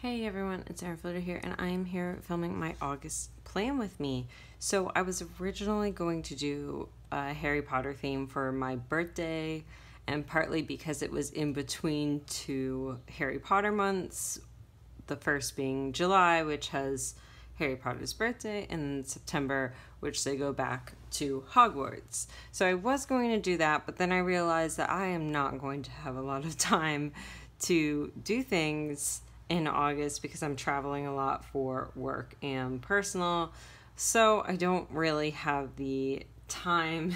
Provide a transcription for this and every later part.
Hey everyone, it's Erin Floto here, and I am here filming my August plan with me. So I was originally going to do a Harry Potter theme for my birthday, and partly because it was in between two Harry Potter months, the first being July, which has Harry Potter's birthday, and September, which they go back to Hogwarts. So I was going to do that, but then I realized that I am not going to have a lot of time to do things in August because I'm traveling a lot for work and personal, so I don't really have the time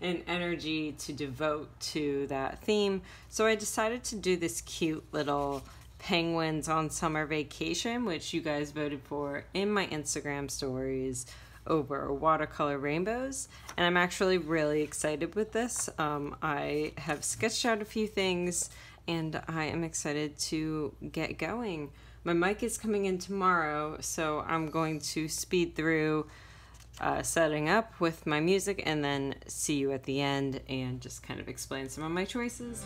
and energy to devote to that theme. So I decided to do this cute little penguins on summer vacation, which you guys voted for in my Instagram stories over watercolor rainbows, and I'm actually really excited with this. I have sketched out a few things and I am excited to get going. My mic is coming in tomorrow, so I'm going to speed through setting up with my music and then see you at the end and just kind of explain some of my choices.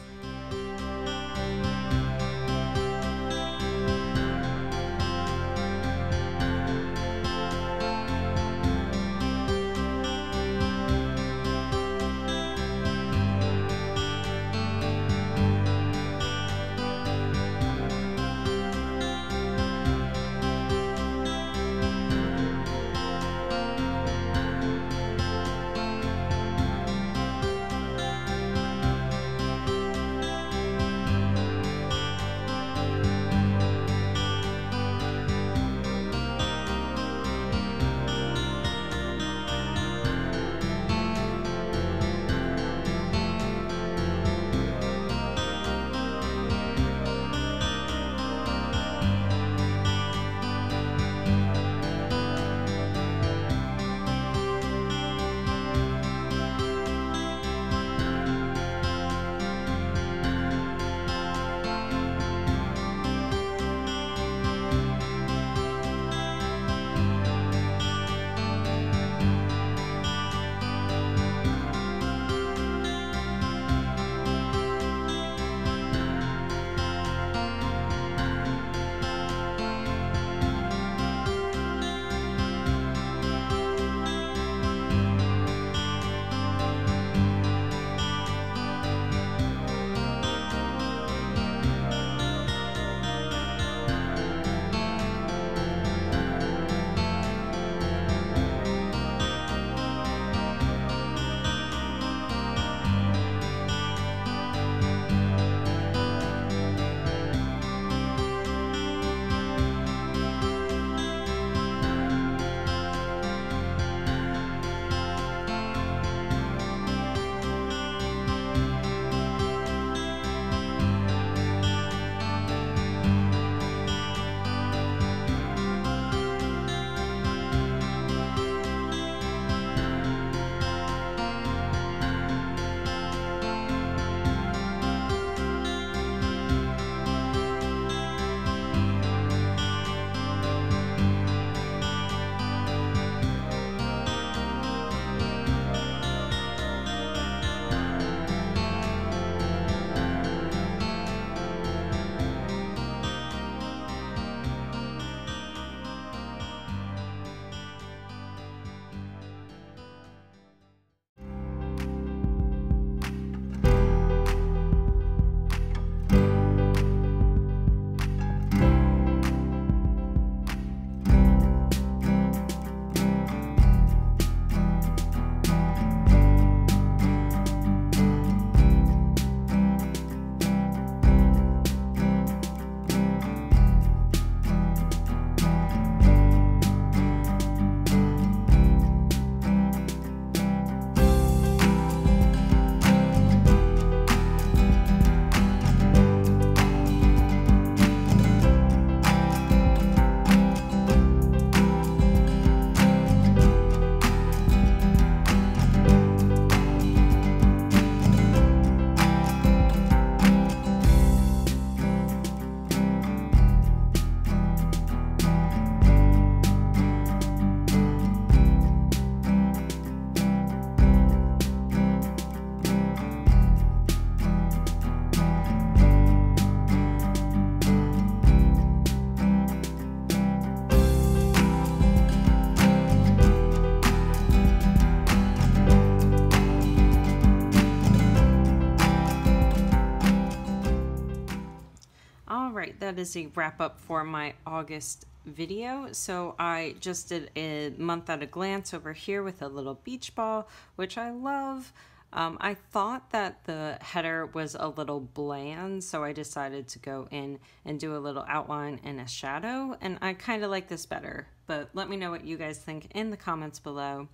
right, that is a wrap up for my August video. So I just did a month at a glance over here with a little beach ball, which I love. I thought that the header was a little bland, so I decided to go in and do a little outline and a shadow, and I kind of like this better, but let me know what you guys think in the comments below.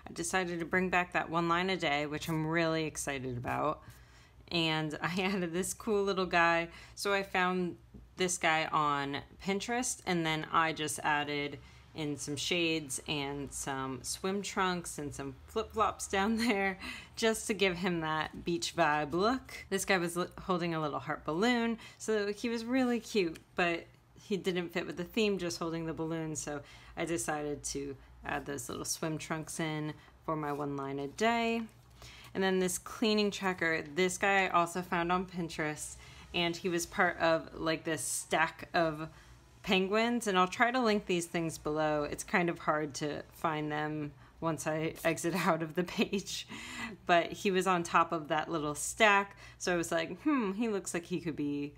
I decided to bring back that one line a day, which I'm really excited about, and I added this cool little guy. So I found this guy on Pinterest, and then I just added in some shades and some swim trunks and some flip-flops down there just to give him that beach vibe look. This guy was holding a little heart balloon, so he was really cute, but he didn't fit with the theme, just holding the balloon, so I decided to add those little swim trunks in for my one line a day. And then this cleaning tracker, this guy I also found on Pinterest, and he was part of like this stack of penguins, and I'll try to link these things below. It's kind of hard to find them once I exit out of the page, but he was on top of that little stack, so I was like, he looks like he could be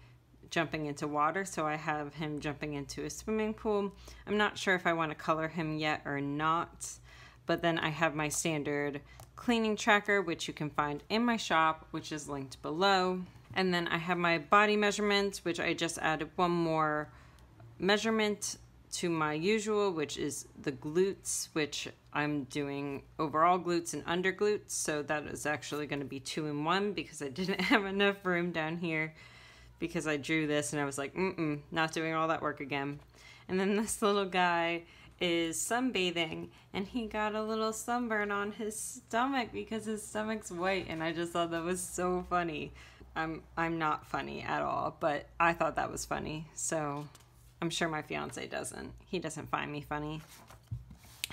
jumping into water, so I have him jumping into a swimming pool. I'm not sure if I want to color him yet or not, but then I have my standard cleaning tracker, which you can find in my shop, which is linked below. And then I have my body measurements, which I just added one more measurement to my usual, which is the glutes, which I'm doing overall glutes and under glutes, so that is actually going to be 2 in 1 because I didn't have enough room down here because I drew this and I was like, not doing all that work again. And then this little guy is sunbathing, and he got a little sunburn on his stomach because his stomach's white, and I just thought that was so funny. I'm not funny at all, but I thought that was funny, so I'm sure my fiance doesn't. He doesn't find me funny.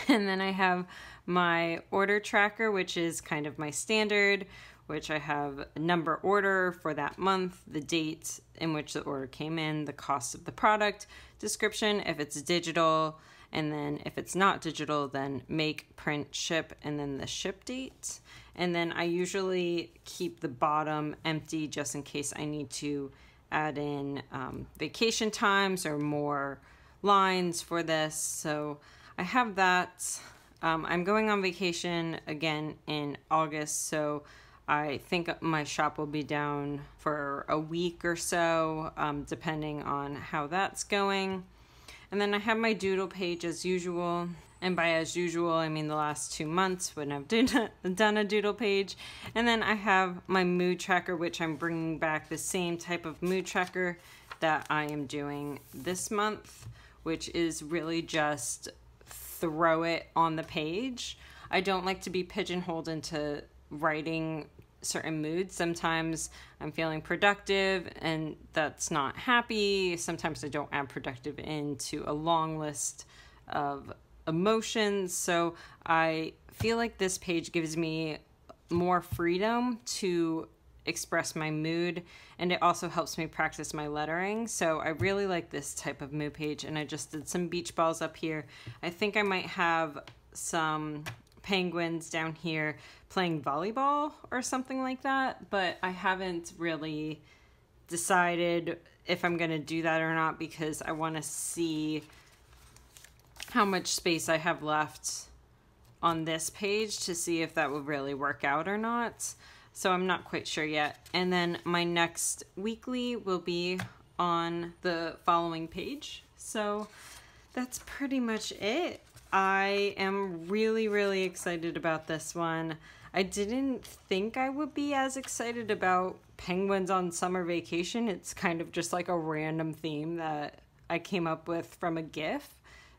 And then I have my order tracker, which is kind of my standard, which I have a number order for that month, the date in which the order came in, the cost of the product, description if it's digital, and then if it's not digital, then make, print, ship, and then the ship date. And then I usually keep the bottom empty just in case I need to add in vacation times or more lines for this. So I have that. I'm going on vacation again in August, so I think my shop will be down for a week or so, depending on how that's going. And then I have my doodle page as usual. And by as usual, I mean the last 2 months when I've done a doodle page. And then I have my mood tracker, which I'm bringing back the same type of mood tracker that I am doing this month, which is really just throw it on the page. I don't like to be pigeonholed into writing certain moods. Sometimes I'm feeling productive and that's not happy. Sometimes I don't add productive into a long list of emotions. So I feel like this page gives me more freedom to express my mood, and it also helps me practice my lettering. So I really like this type of mood page, and I just did some beach balls up here. I think I might have some penguins down here playing volleyball or something like that, but I haven't really decided if I'm going to do that or not because I want to see how much space I have left on this page to see if that will really work out or not. So I'm not quite sure yet. And then my next weekly will be on the following page. So that's pretty much it. I am really, really excited about this one. I didn't think I would be as excited about penguins on summer vacation. It's kind of just like a random theme that I came up with from a GIF.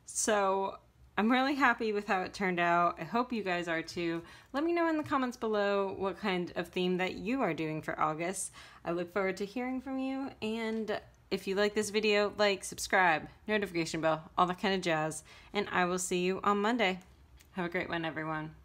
So I'm really happy with how it turned out. I hope you guys are too. Let me know in the comments below what kind of theme that you are doing for August. I look forward to hearing from you, and if you like this video, like, subscribe, notification bell, all that kind of jazz, and I will see you on Monday. Have a great one, everyone.